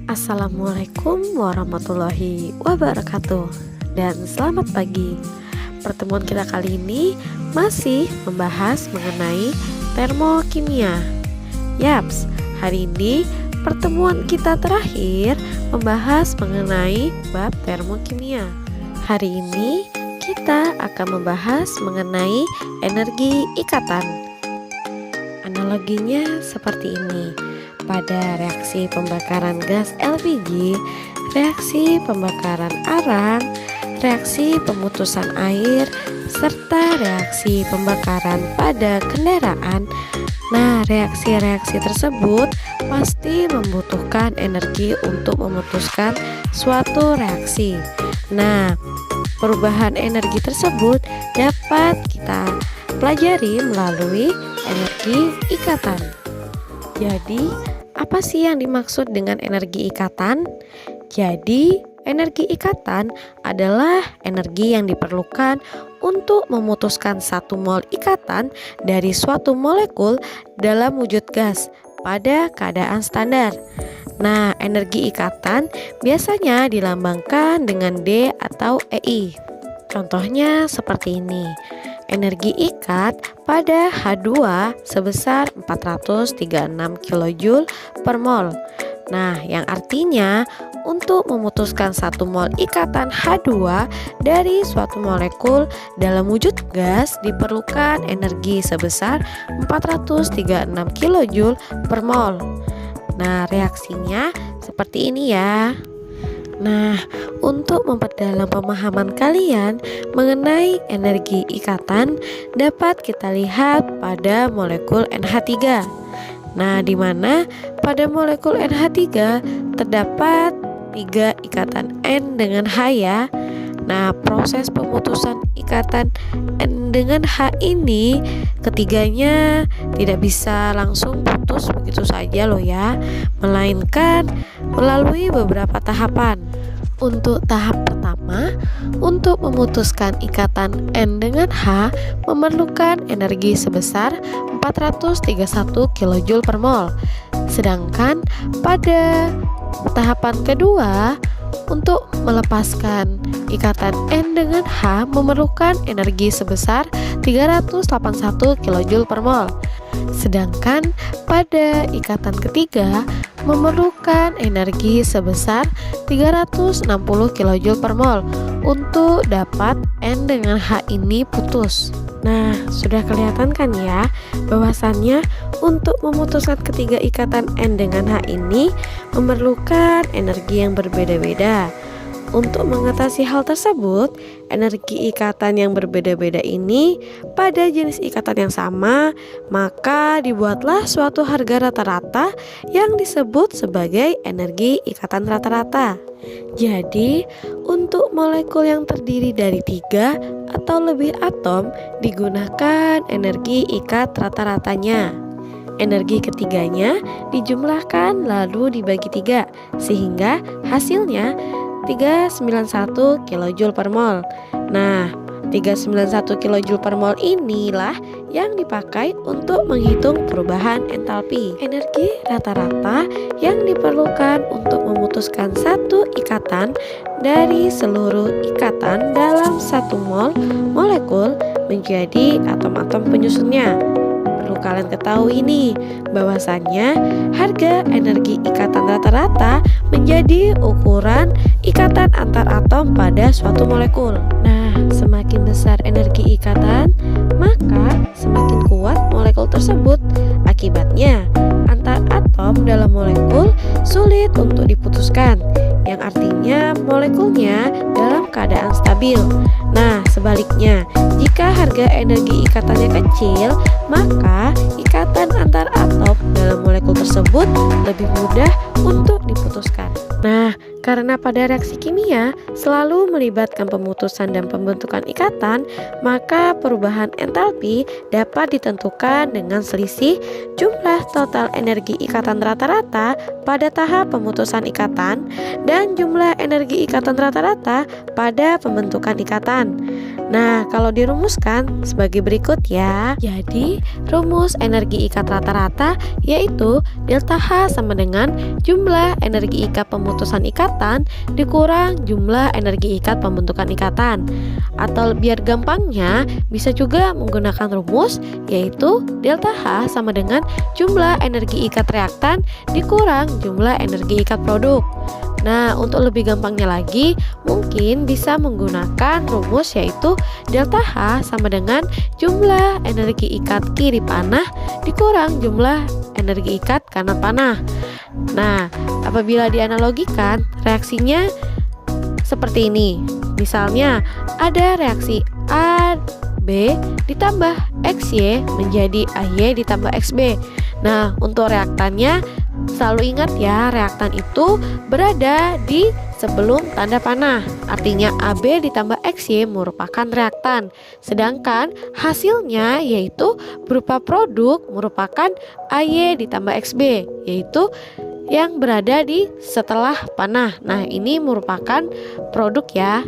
Assalamualaikum warahmatullahi wabarakatuh. Dan selamat pagi. Pertemuan kita kali ini masih membahas mengenai termokimia. Yaps, hari ini pertemuan kita terakhir membahas mengenai bab termokimia. Hari ini kita akan membahas mengenai energi ikatan. Analoginya seperti ini. Pada reaksi pembakaran gas LPG, reaksi pembakaran arang, reaksi pemutusan air, serta reaksi pembakaran pada kendaraan. Nah, reaksi-reaksi tersebut pasti membutuhkan energi untuk memutuskan suatu reaksi. Nah, perubahan energi tersebut dapat kita pelajari melalui energi ikatan. Jadi, apa sih yang dimaksud dengan energi ikatan? Jadi, energi ikatan adalah energi yang diperlukan untuk memutuskan satu mol ikatan dari suatu molekul dalam wujud gas pada keadaan standar. Nah, energi ikatan biasanya dilambangkan dengan D atau EI. Contohnya seperti ini. Energi ikat pada H2 sebesar 436 kJ per mol. Nah, yang artinya untuk memutuskan satu mol ikatan H2 dari suatu molekul dalam wujud gas diperlukan energi sebesar 436 kJ per mol. Nah, reaksinya seperti ini ya. Nah, untuk memperdalam pemahaman kalian mengenai energi ikatan dapat kita lihat pada molekul NH3. Nah, di mana pada molekul NH3 terdapat 3 ikatan N dengan H ya. Nah, proses pemutusan ikatan N dengan H ini ketiganya tidak bisa langsung putus begitu saja loh ya, melainkan melalui beberapa tahapan. Untuk tahap pertama, untuk memutuskan ikatan N dengan H memerlukan energi sebesar 431 kJ per mol. Sedangkan pada tahapan kedua, untuk melepaskan ikatan N dengan H memerlukan energi sebesar 381 kJ per mol. Sedangkan pada ikatan ketiga memerlukan energi sebesar 360 kJ per mol untuk dapat N dengan H ini putus. Nah, sudah kelihatan kan ya bahwasannya untuk memutuskan ketiga ikatan N dengan H ini memerlukan energi yang berbeda-beda. Untuk mengatasi hal tersebut, energi ikatan yang berbeda-beda ini pada jenis ikatan yang sama, maka dibuatlah suatu harga rata-rata yang disebut sebagai energi ikatan rata-rata. Jadi, untuk molekul yang terdiri dari 3 atau lebih atom digunakan energi ikat rata-ratanya. Energi ketiganya dijumlahkan lalu dibagi 3 sehingga hasilnya 391 kJ per mol. Nah, 391 kJ per mol inilah yang dipakai untuk menghitung perubahan entalpi. Energi rata-rata yang diperlukan untuk memutuskan satu ikatan dari seluruh ikatan dalam satu mol molekul menjadi atom-atom penyusunnya. Perlu kalian ketahui nih bahwasannya harga energi ikatan rata-rata menjadi ukuran ikatan antar atom pada suatu molekul. Nah, semakin besar energi ikatan, maka semakin kuat molekul tersebut. Akibatnya, antar atom dalam molekul sulit untuk diputuskan, yang artinya molekulnya dalam keadaan stabil. Nah, sebaliknya, jika harga energi ikatannya kecil, maka ikatan antar atom dalam molekul tersebut lebih mudah untuk diputuskan. Nah, karena pada reaksi kimia selalu melibatkan pemutusan dan pembentukan ikatan, maka perubahan entalpi dapat ditentukan dengan selisih jumlah total energi ikatan rata-rata pada tahap pemutusan ikatan dan jumlah energi ikatan rata-rata pada pembentukan ikatan. Nah, kalau dirumuskan sebagai berikut ya. Jadi, rumus energi ikat rata-rata yaitu delta H sama dengan jumlah energi ikat pemutusan ikatan dikurang jumlah energi ikat pembentukan ikatan. Atau biar gampangnya, bisa juga menggunakan rumus yaitu delta H sama dengan jumlah energi ikat reaktan dikurang jumlah energi ikat produk. Nah, untuk lebih gampangnya lagi, mungkin bisa menggunakan rumus yaitu delta H sama dengan jumlah energi ikat kiri panah dikurang jumlah energi ikat kanan panah. Nah, apabila dianalogikan, reaksinya seperti ini. Misalnya, ada reaksi AB ditambah XY menjadi AY ditambah XB. Nah, untuk reaktannya selalu ingat ya, reaktan itu berada di sebelum tanda panah. Artinya AB ditambah XY merupakan reaktan. Sedangkan hasilnya yaitu berupa produk merupakan AY ditambah XB, yaitu yang berada di setelah panah. Nah, ini merupakan produk ya.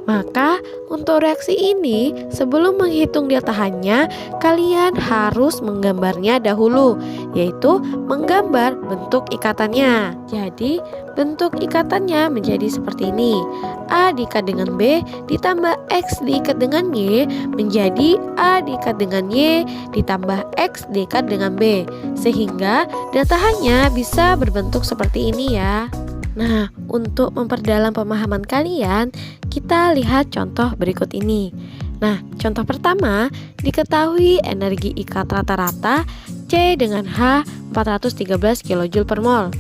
Maka untuk reaksi ini sebelum menghitung delta H-nya, kalian harus menggambarnya dahulu, yaitu menggambar bentuk ikatannya. Jadi bentuk ikatannya menjadi seperti ini. A diikat dengan B ditambah X diikat dengan Y menjadi A diikat dengan Y ditambah X diikat dengan B, sehingga delta H-nya bisa berbentuk seperti ini ya. Nah, untuk memperdalam pemahaman kalian, kita lihat contoh berikut ini. Nah, contoh pertama, diketahui energi ikat rata-rata C dengan H 413 kJ per mol,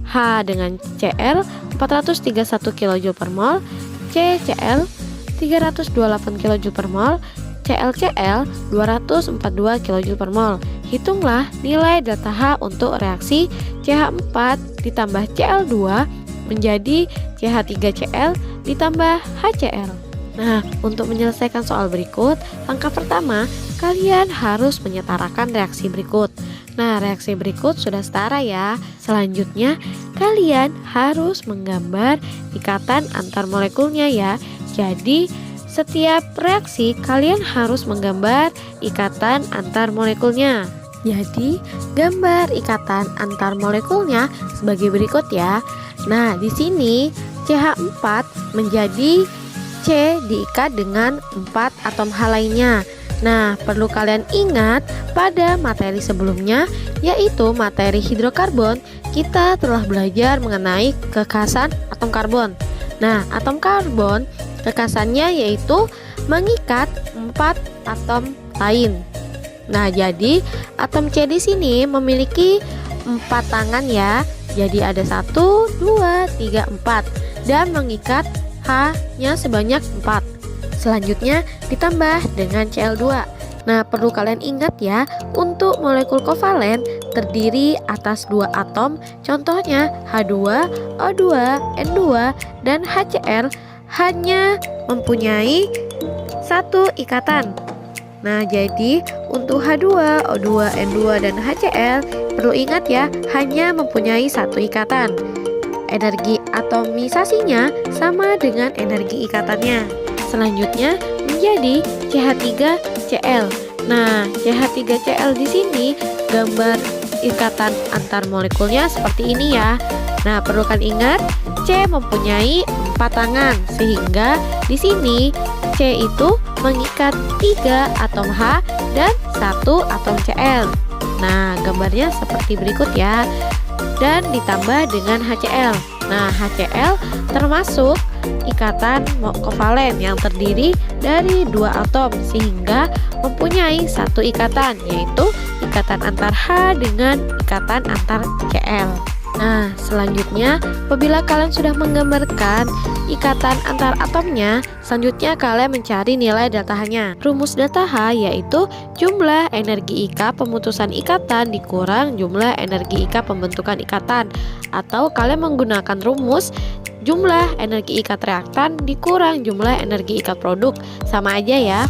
H dengan Cl 431 kJ per mol, CCl 328 kJ per mol, ClCl 242 kJ per mol. Hitunglah nilai delta H untuk reaksi CH4 ditambah Cl2 menjadi CH3Cl ditambah HCl. Nah, untuk menyelesaikan soal berikut, langkah pertama, kalian harus menyetarakan reaksi berikut. Nah, reaksi berikut sudah setara ya. Selanjutnya, kalian harus menggambar ikatan antar molekulnya ya. Jadi, setiap reaksi kalian harus menggambar ikatan antar molekulnya. Jadi, gambar ikatan antar molekulnya sebagai berikut ya. Nah, di sini CH4 menjadi C diikat dengan 4 atom H lainnya. Nah, perlu kalian ingat pada materi sebelumnya, yaitu materi hidrokarbon, kita telah belajar mengenai kekhasan atom karbon. Nah, atom karbon kekhasannya yaitu mengikat 4 atom lain. Nah, jadi atom C di sini memiliki 4 tangan ya. Jadi ada 1, 2, 3, 4 dan mengikat H-nya sebanyak 4. Selanjutnya ditambah dengan Cl2. Nah, perlu kalian ingat ya, untuk molekul kovalen terdiri atas 2 atom, contohnya H2, O2, N2 dan HCl hanya mempunyai 1 ikatan. Nah, jadi untuk H2, O2, N2 dan HCl perlu ingat ya, hanya mempunyai 1 ikatan. Energi atomisasinya sama dengan energi ikatannya. Selanjutnya menjadi CH3Cl. Nah, CH3Cl di sini gambar ikatan antar molekulnya seperti ini ya. Nah, perlu kan ingat C mempunyai 4 tangan, sehingga di sini C itu mengikat 3 atom H dan 1 atom Cl. Nah, gambarnya seperti berikut ya. Dan ditambah dengan HCl. Nah, HCl termasuk ikatan kovalen yang terdiri dari 2 atom, sehingga mempunyai 1 ikatan, yaitu ikatan antar H dengan ikatan antar Cl. Nah, selanjutnya apabila kalian sudah menggambarkan ikatan antar atomnya, selanjutnya kalian mencari nilai delta H-nya. Rumus delta H yaitu jumlah energi ikat pemutusan ikatan dikurang jumlah energi ikat pembentukan ikatan, atau kalian menggunakan rumus jumlah energi ikat reaktan dikurang jumlah energi ikat produk. Sama aja ya.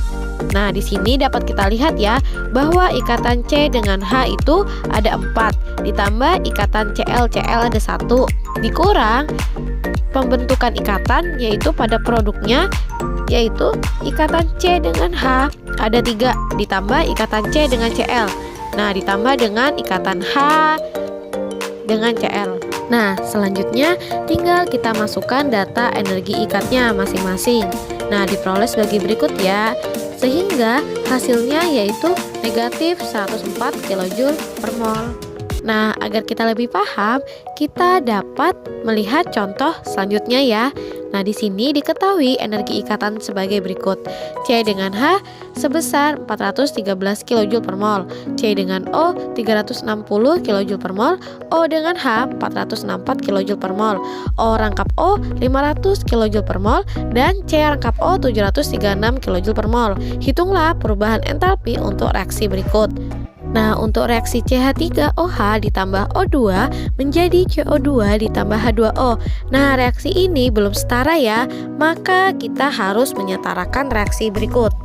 Nah, di sini dapat kita lihat ya, bahwa ikatan C dengan H itu ada 4, ditambah ikatan Cl ada 1, dikurang pembentukan ikatan yaitu pada produknya yaitu ikatan C dengan H ada 3, ditambah ikatan C dengan Cl. Nah, ditambah dengan ikatan H dengan Cl. Nah, selanjutnya tinggal kita masukkan data energi ikatnya masing-masing. Nah, diperoleh sebagai berikut ya. Sehingga hasilnya yaitu negatif 104 kJ per mol. Nah, agar kita lebih paham, kita dapat melihat contoh selanjutnya ya. Nah, di sini diketahui energi ikatan sebagai berikut. C dengan H sebesar 413 kJ per mol, C dengan O 360 kJ per mol, O dengan H 464 kJ per mol, O rangkap O 500 kJ per mol, dan C rangkap O 736 kJ per mol. Hitunglah perubahan entalpi untuk reaksi berikut. Nah, untuk reaksi CH3OH ditambah O2 menjadi CO2 ditambah H2O. Nah, reaksi ini belum setara ya, maka kita harus menyetarakan reaksi berikut.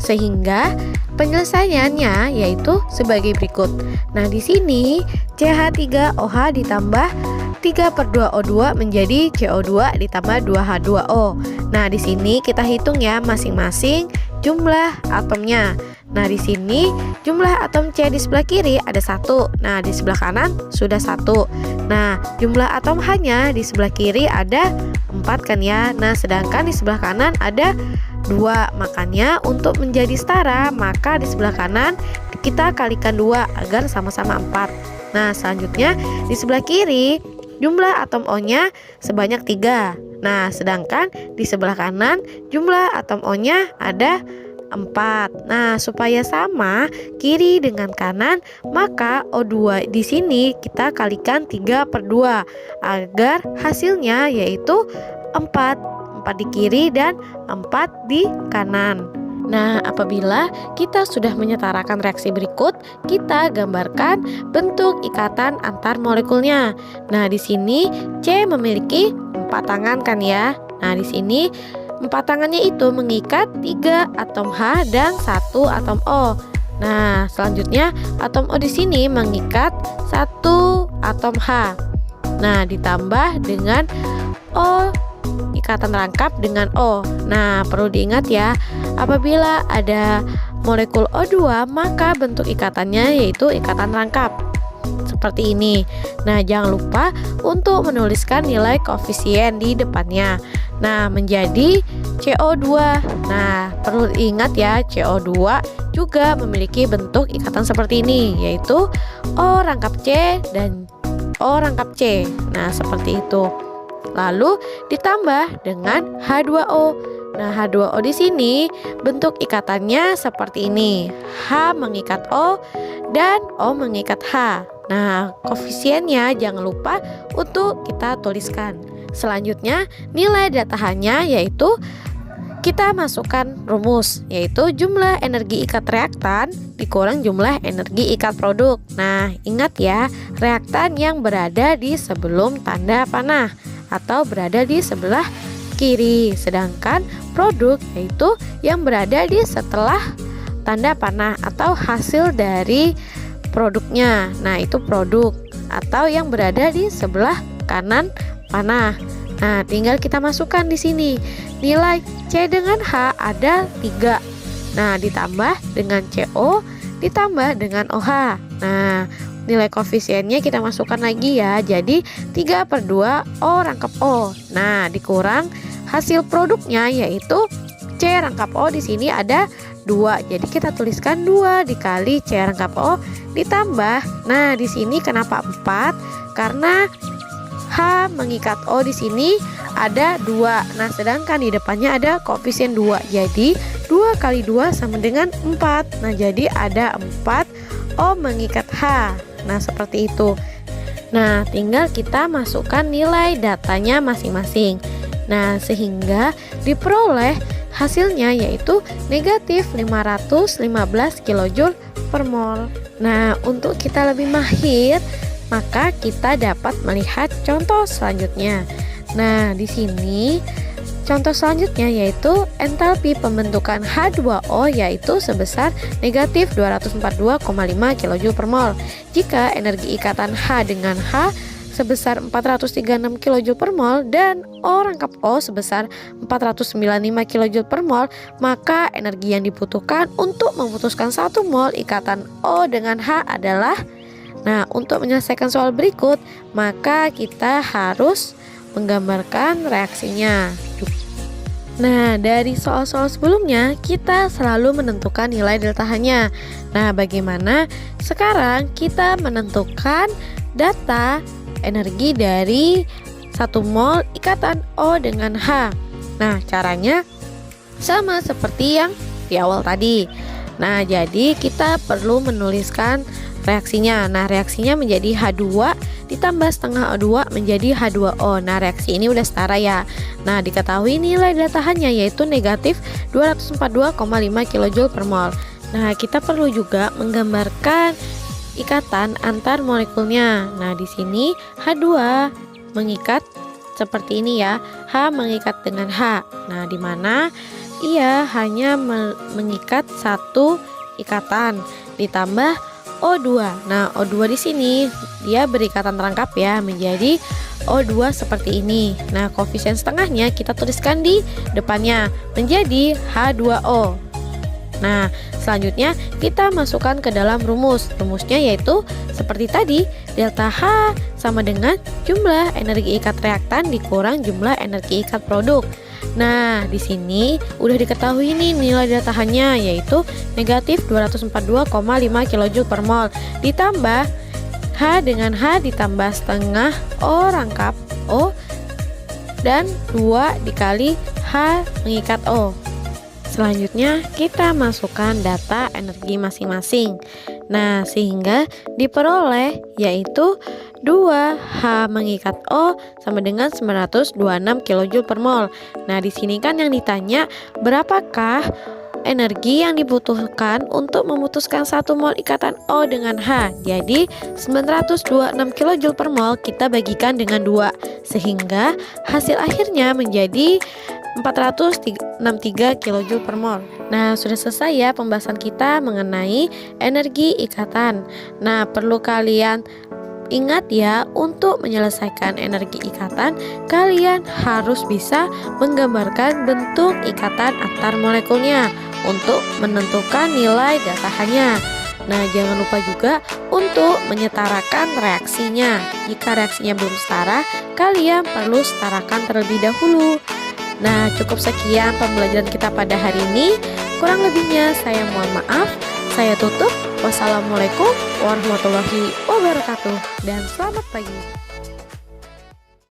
Sehingga penyelesaiannya yaitu sebagai berikut. Nah, di sini CH3OH ditambah 3/2O2 menjadi CO2 ditambah 2H2O. Nah, di sini kita hitung ya masing-masing jumlah atomnya. Nah, di sini jumlah atom C di sebelah kiri ada 1. Nah, di sebelah kanan sudah 1. Nah, jumlah atom H-nya di sebelah kiri ada 4 kan ya. Nah, sedangkan di sebelah kanan ada 2. Makanya untuk menjadi setara, maka di sebelah kanan kita kalikan 2 agar sama-sama 4. Nah, selanjutnya di sebelah kiri jumlah atom O-nya sebanyak 3. Nah, sedangkan di sebelah kanan jumlah atom O-nya ada 4. Nah, supaya sama kiri dengan kanan, maka O2 di sini kita kalikan 3/2 agar hasilnya yaitu 4. 4 di kiri dan 4 di kanan. Nah, apabila kita sudah menyetarakan reaksi berikut, kita gambarkan bentuk ikatan antar molekulnya. Nah, di sini C memiliki 4 tangan kan ya. Nah, di sini 4 tangannya itu mengikat 3 atom H dan 1 atom O. Nah, selanjutnya atom O di sini mengikat 1 atom H. Nah, ditambah dengan O ikatan rangkap dengan O. Nah, perlu diingat ya, apabila ada molekul O2, maka bentuk ikatannya yaitu ikatan rangkap. Seperti ini. Nah, jangan lupa untuk menuliskan nilai koefisien di depannya. Nah, menjadi CO2. Nah, perlu diingat ya, CO2 juga memiliki bentuk ikatan seperti ini, yaitu O rangkap C dan O rangkap C. Nah, seperti itu. Lalu ditambah dengan H2O. Nah, H2O di sini bentuk ikatannya seperti ini. H mengikat O dan O mengikat H. Nah, koefisiennya jangan lupa untuk kita tuliskan. Selanjutnya, nilai data H-nya yaitu kita masukkan rumus, yaitu jumlah energi ikat reaktan dikurang jumlah energi ikat produk. Nah, ingat ya, reaktan yang berada di sebelum tanda panah atau berada di sebelah kiri, sedangkan produk yaitu yang berada di setelah tanda panah atau hasil dari produknya. Nah, itu produk atau yang berada di sebelah kanan panah. Nah, tinggal kita masukkan di sini. Nilai C dengan H ada 3. Nah, ditambah dengan CO ditambah dengan OH. Nah, nilai koefisiennya kita masukkan lagi ya. Jadi 3/2 O rangkap O. Nah, dikurang hasil produknya yaitu C rangkap O di sini ada 2. Jadi kita tuliskan 2 dikali C rangkap O ditambah. Nah, di sini kenapa 4? Karena H mengikat O di sini ada 2. Nah, sedangkan di depannya ada koefisien 2. Jadi 2 kali 2 sama dengan 4. Nah, jadi ada 4 O mengikat H. Nah, seperti itu. Nah, tinggal kita masukkan nilai datanya masing-masing. Nah, sehingga diperoleh hasilnya yaitu negatif 515 kJ per mol. Nah, untuk kita lebih mahir, maka kita dapat melihat contoh selanjutnya. Nah, di sini contoh selanjutnya yaitu entalpi pembentukan H2O yaitu sebesar negatif 242,5 kJ per mol. Jika energi ikatan H dengan H sebesar 436 kJ per mol dan O rangkap O sebesar 495 kJ per mol, maka energi yang dibutuhkan untuk memutuskan 1 mol ikatan O dengan H adalah, nah, untuk menyelesaikan soal berikut, maka kita harus menggambarkan reaksinya. Nah, dari soal-soal sebelumnya kita selalu menentukan nilai delta H-nya. Nah, bagaimana sekarang kita menentukan data energi dari 1 mol ikatan O dengan H? Nah, caranya sama seperti yang di awal tadi. Nah, jadi kita perlu menuliskan reaksinya. Nah, reaksinya menjadi H2 ditambah setengah O2 menjadi H2O. Nah, reaksi ini udah setara ya. Nah, diketahui nilai delta H-nya yaitu negatif 242,5 kJ per mol. Nah, kita perlu juga menggambarkan ikatan antar molekulnya. Nah, di sini H2 mengikat seperti ini ya. H mengikat dengan H. Nah, di mana ia hanya mengikat satu ikatan ditambah O2. Nah, O2 di sini dia berikatan rangkap ya menjadi O2 seperti ini. Nah, koefisien setengahnya kita tuliskan di depannya menjadi H2O. Nah, selanjutnya kita masukkan ke dalam rumus. Rumusnya yaitu seperti tadi, delta H sama dengan jumlah energi ikat reaktan dikurang jumlah energi ikat produk. Nah, di sini udah diketahui nih nilai delta H-nya yaitu negatif 242,5 kJ per mol ditambah H dengan H ditambah setengah O rangkap O dan 2 dikali H mengikat O. Selanjutnya kita masukkan data energi masing-masing. Nah, sehingga diperoleh yaitu 2H mengikat O sama dengan 926 kJ per mol. Nah, di sini kan yang ditanya berapakah energi yang dibutuhkan untuk memutuskan 1 mol ikatan O dengan H. Jadi 926 kJ per mol kita bagikan dengan 2 sehingga hasil akhirnya menjadi 463 kJ per mol. Nah, sudah selesai ya pembahasan kita mengenai energi ikatan. Nah, perlu kalian ingat ya, untuk menyelesaikan energi ikatan, kalian harus bisa menggambarkan bentuk ikatan antar molekulnya untuk menentukan nilai delta H-nya. Nah, jangan lupa juga untuk menyetarakan reaksinya. Jika reaksinya belum setara, kalian perlu setarakan terlebih dahulu. Nah, cukup sekian pembelajaran kita pada hari ini. Kurang lebihnya saya mohon maaf. Saya tutup. Wassalamualaikum warahmatullahi wabarakatuh dan selamat pagi.